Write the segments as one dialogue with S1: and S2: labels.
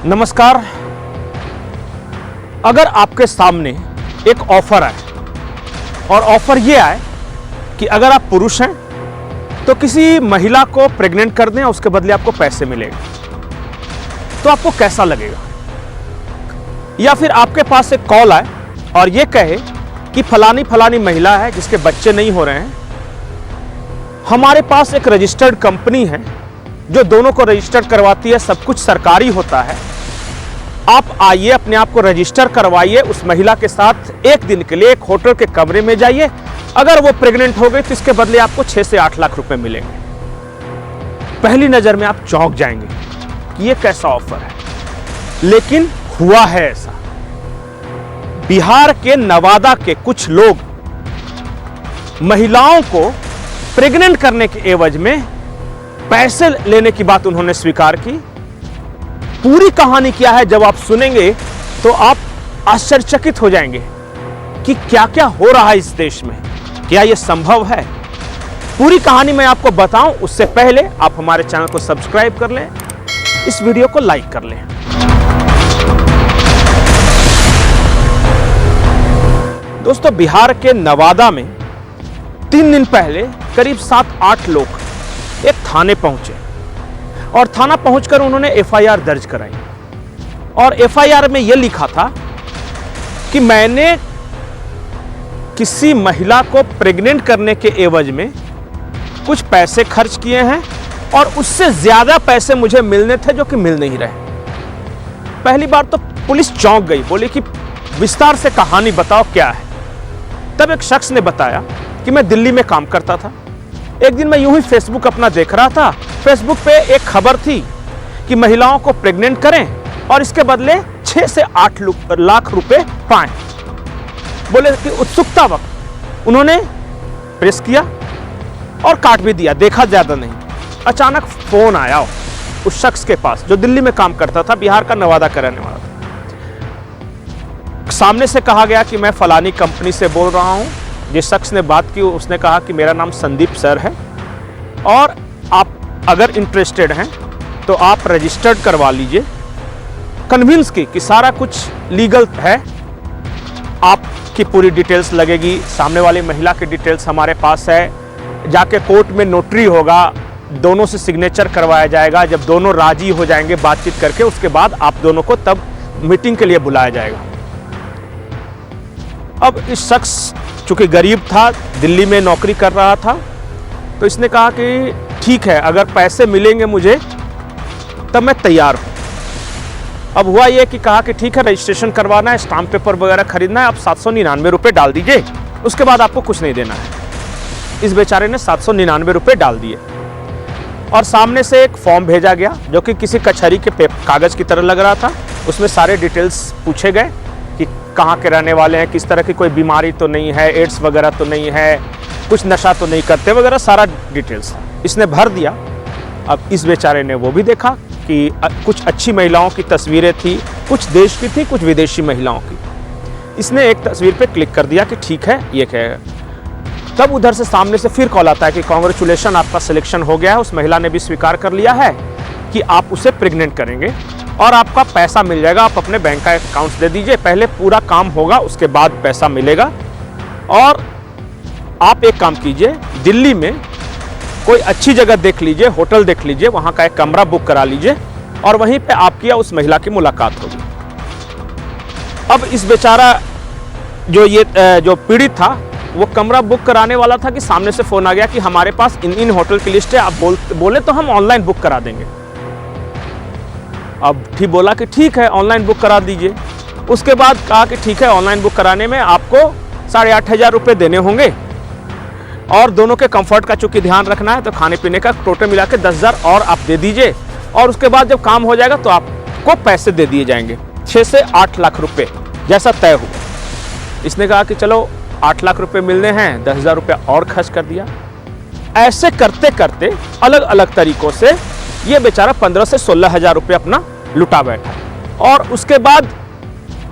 S1: नमस्कार। अगर आपके सामने एक ऑफर आए और ऑफर ये आए कि अगर आप पुरुष हैं तो किसी महिला को प्रेग्नेंट कर दें और उसके बदले आपको पैसे मिलेंगे, तो आपको कैसा लगेगा? या फिर आपके पास एक कॉल आए और ये कहे कि फलानी फलानी महिला है जिसके बच्चे नहीं हो रहे हैं, हमारे पास एक रजिस्टर्ड कंपनी है जो दोनों को रजिस्टर करवाती है, सब कुछ सरकारी होता है, आप आइए, अपने आप को रजिस्टर करवाइए, उस महिला के साथ एक दिन के लिए एक होटल के कमरे में जाइए, अगर वो प्रेग्नेंट हो गई तो इसके बदले आपको 6 से 8 लाख रुपए मिलेंगे। पहली नजर में आप चौंक जाएंगे कि ये कैसा ऑफर है, लेकिन हुआ है ऐसा। बिहार के नवादा के कुछ लोग महिलाओं को प्रेग्नेंट करने के एवज में पैसे लेने की बात उन्होंने स्वीकार की। पूरी कहानी क्या है जब आप सुनेंगे तो आप आश्चर्यचकित हो जाएंगे कि क्या क्या हो रहा है इस देश में, क्या यह संभव है। पूरी कहानी मैं आपको बताऊं उससे पहले आप हमारे चैनल को सब्सक्राइब कर लें, इस वीडियो को लाइक कर लें। दोस्तों, बिहार के नवादा में 3 दिन पहले करीब 7-8 लोग एक थाने पहुंचे और थाना पहुंचकर उन्होंने एफआईआर दर्ज कराई और एफआईआर में यह लिखा था कि मैंने किसी महिला को प्रेग्नेंट करने के एवज में कुछ पैसे खर्च किए हैं और उससे ज्यादा पैसे मुझे मिलने थे जो कि मिल नहीं रहे। पहली बार तो पुलिस चौंक गई, बोली कि विस्तार से कहानी बताओ क्या है। तब एक शख्स ने बताया कि मैं दिल्ली में काम करता था, एक दिन मैं यूं ही फेसबुक अपना देख रहा था, फेसबुक पे एक खबर थी कि महिलाओं को प्रेग्नेंट करें और इसके बदले 6 से 8 लाख रुपए पाएं। बोले कि उत्सुकता वक्त उन्होंने प्रेस किया और काट भी दिया, देखा ज्यादा नहीं। अचानक फोन आया उस शख्स के पास जो दिल्ली में काम करता था, बिहार का नवादा का रहने वाला था। सामने से कहा गया कि मैं फलानी कंपनी से बोल रहा हूं। जिस शख्स ने बात की उसने कहा कि मेरा नाम संदीप सर है और आप अगर इंटरेस्टेड हैं तो आप रजिस्टर्ड करवा लीजिए, कन्विंस की कि सारा कुछ लीगल है, आपकी पूरी डिटेल्स लगेगी, सामने वाली महिला की डिटेल्स हमारे पास है, जाके कोर्ट में नोटरी होगा, दोनों से सिग्नेचर करवाया जाएगा। जब दोनों राजी हो जाएंगे बातचीत करके, उसके बाद आप दोनों को तब मीटिंग के लिए बुलाया जाएगा। अब इस शख्स चूंकि गरीब था, दिल्ली में नौकरी कर रहा था, तो इसने कहा कि ठीक है, अगर पैसे मिलेंगे मुझे तब मैं तैयार हूं। अब हुआ यह कि कहा कि ठीक है, रजिस्ट्रेशन करवाना है, स्टाम्प पेपर वगैरह खरीदना है, आप 799 रुपये डाल दीजिए, उसके बाद आपको कुछ नहीं देना है। इस बेचारे ने 799 रुपये डाल दिए और सामने से एक फॉर्म भेजा गया जो कि किसी कचहरी के कागज की तरह लग रहा था। उसमें सारे डिटेल्स पूछे गए कि कहाँ के रहने वाले हैं, किस तरह की कोई बीमारी तो नहीं है, एड्स वगैरह तो नहीं है, कुछ नशा तो नहीं करते वगैरह, सारा डिटेल्स था। इसने भर दिया। अब इस बेचारे ने वो भी देखा कि कुछ अच्छी महिलाओं की तस्वीरें थी, कुछ देश की थी, कुछ विदेशी महिलाओं की। इसने एक तस्वीर पे क्लिक कर दिया कि ठीक है, ये क्या है। तब उधर से सामने से फिर कॉल आता है कि कांग्रेचुलेशन, आपका सिलेक्शन हो गया है। उस महिला ने भी स्वीकार कर लिया है कि आप उसे प्रेग्नेंट करेंगे और आपका पैसा मिल जाएगा, आप अपने बैंक का अकाउंट दे दीजिए, पहले पूरा काम होगा उसके बाद पैसा मिलेगा। और आप एक काम कीजिए, दिल्ली में कोई अच्छी जगह देख लीजिए, होटल देख लीजिए, वहां का एक कमरा बुक करा लीजिए और वहीं पे आपकी या उस महिला की मुलाकात होगी। अब इस बेचारा जो पीड़ित था वो कमरा बुक कराने वाला था कि सामने से फोन आ गया कि हमारे पास इन होटल की लिस्ट है, आप बोले तो हम ऑनलाइन बुक करा देंगे। अब ठीक बोला कि ठीक है, ऑनलाइन बुक करा दीजिए। उसके बाद कहा कि ठीक है, ऑनलाइन बुक कराने में आपको 8,500 रुपये देने होंगे और दोनों के कंफर्ट का चूंकि ध्यान रखना है तो खाने पीने का टोटल मिला के 10,000 और आप दे दीजिए और उसके बाद जब काम हो जाएगा तो आपको पैसे दे दिए जाएंगे, 6 से 8 लाख रुपये जैसा तय हुआ। इसने कहा कि चलो 8 लाख रुपये मिलने हैं, 10,000 रुपया और खर्च कर दिया। ऐसे करते करते अलग अलग तरीकों से ये बेचारा 15 से 16,000 रुपये अपना लुटा बैठा और उसके बाद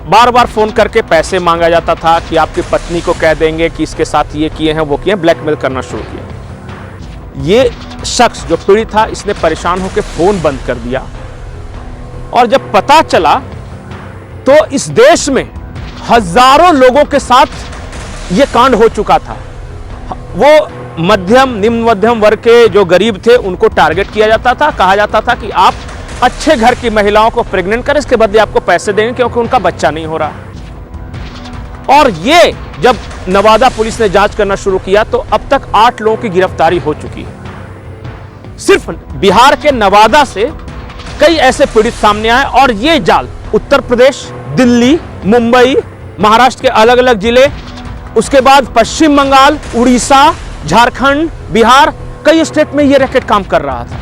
S1: बार बार फोन करके पैसे मांगा जाता था कि आपकी पत्नी को कह देंगे कि इसके साथ ये किए हैं, वो किए, ब्लैकमेल करना शुरू किया। ये शख्स जो पीड़ित था, इसने परेशान होकर फोन बंद कर दिया और जब पता चला तो इस देश में हजारों लोगों के साथ यह कांड हो चुका था। वो मध्यम निम्न मध्यम वर्ग के जो गरीब थे उनको टारगेट किया जाता था, कहा जाता था कि आप अच्छे घर की महिलाओं को प्रेग्नेंट करें, इसके बदले आपको पैसे देंगे क्योंकि उनका बच्चा नहीं हो रहा। और ये जब नवादा पुलिस ने जांच करना शुरू किया तो अब तक 8 लोगों की गिरफ्तारी हो चुकी है। सिर्फ बिहार के नवादा से कई ऐसे पीड़ित सामने आए और ये जाल उत्तर प्रदेश, दिल्ली, मुंबई, महाराष्ट्र के अलग अलग जिले, उसके बाद पश्चिम बंगाल, उड़ीसा, झारखंड, बिहार, कई स्टेट में यह रैकेट काम कर रहा था।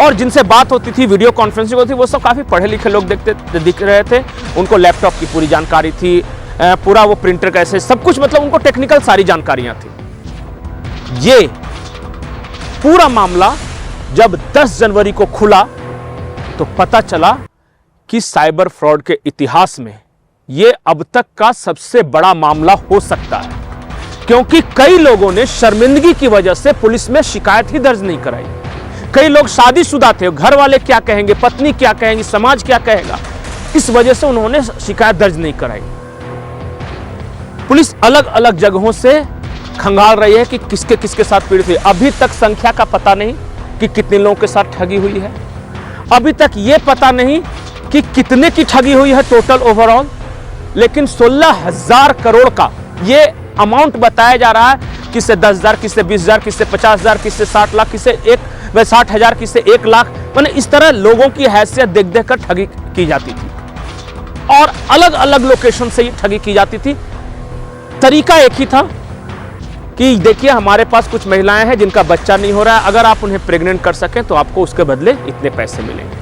S1: और जिनसे बात होती थी, वीडियो कॉन्फ्रेंसिंग होती थी, वो सब काफी पढ़े लिखे लोग दिख रहे थे। उनको लैपटॉप की पूरी जानकारी थी, पूरा वो प्रिंटर कैसे, सब कुछ, मतलब उनको टेक्निकल सारी जानकारियां थी। ये पूरा मामला जब 10 जनवरी को खुला तो पता चला कि साइबर फ्रॉड के इतिहास में यह अब तक का सबसे बड़ा मामला हो सकता है, क्योंकि कई लोगों ने शर्मिंदगी की वजह से पुलिस में शिकायत ही दर्ज नहीं कराई। कई लोग शादीशुदा थे, घर वाले क्या कहेंगे, पत्नी क्या कहेंगी, समाज क्या कहेगा, इस वजह से उन्होंने शिकायत दर्ज नहीं कराई। पुलिस अलग अलग जगहों से खंगाल रही है कि किसके किसके साथ पीड़ित हुई। अभी तक संख्या का पता नहीं कि कितने लोगों के साथ ठगी हुई है। अभी तक यह पता नहीं कि कितने की ठगी हुई है टोटल ओवरऑल, लेकिन 16,000 करोड़ का ये अमाउंट बताया जा रहा है। किससे 10,000, किससे 20,000, किससे 50,000, किससे 60 लाख, किससे 60,000, किससे 1 लाख, मैंने इस तरह लोगों की हैसियत देख देख कर ठगी की जाती थी और अलग अलग लोकेशन से ये ठगी की जाती थी। तरीका एक ही था कि देखिए हमारे पास कुछ महिलाएं हैं जिनका बच्चा नहीं हो रहा है, अगर आप उन्हें प्रेग्नेंट कर सकें तो आपको उसके बदले इतने पैसे मिलेंगे।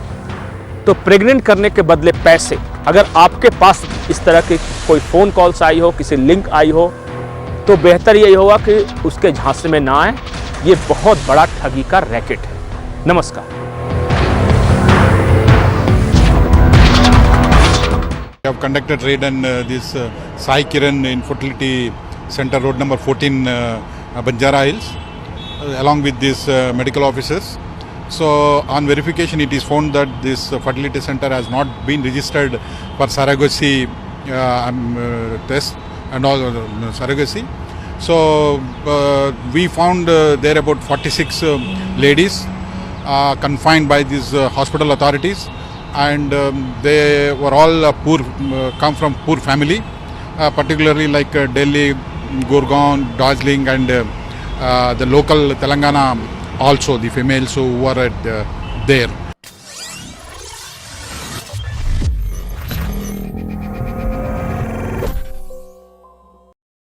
S1: तो प्रेग्नेंट करने के बदले पैसे, अगर आपके पास इस तरह की कोई फोन कॉल्स आई हो, किसी लिंक आई हो, तो बेहतर यही होगा कि उसके झांसे में ना आए। ये बहुत बड़ा ठगी का रैकेट है। नमस्कार।
S2: We have conducted raid on this Sai Kiran Infertility Center, road number 14, Banjara Hills, along with these medical officers. So on verification, it is found that this fertility center has not been registered for surrogacy test and all surrogacy. So we found there about 46 ladies confined by these hospital authorities, and they were all poor, come from poor family, particularly like Delhi, Gurgaon, Darjeeling, and the local Telangana also, the females who were there.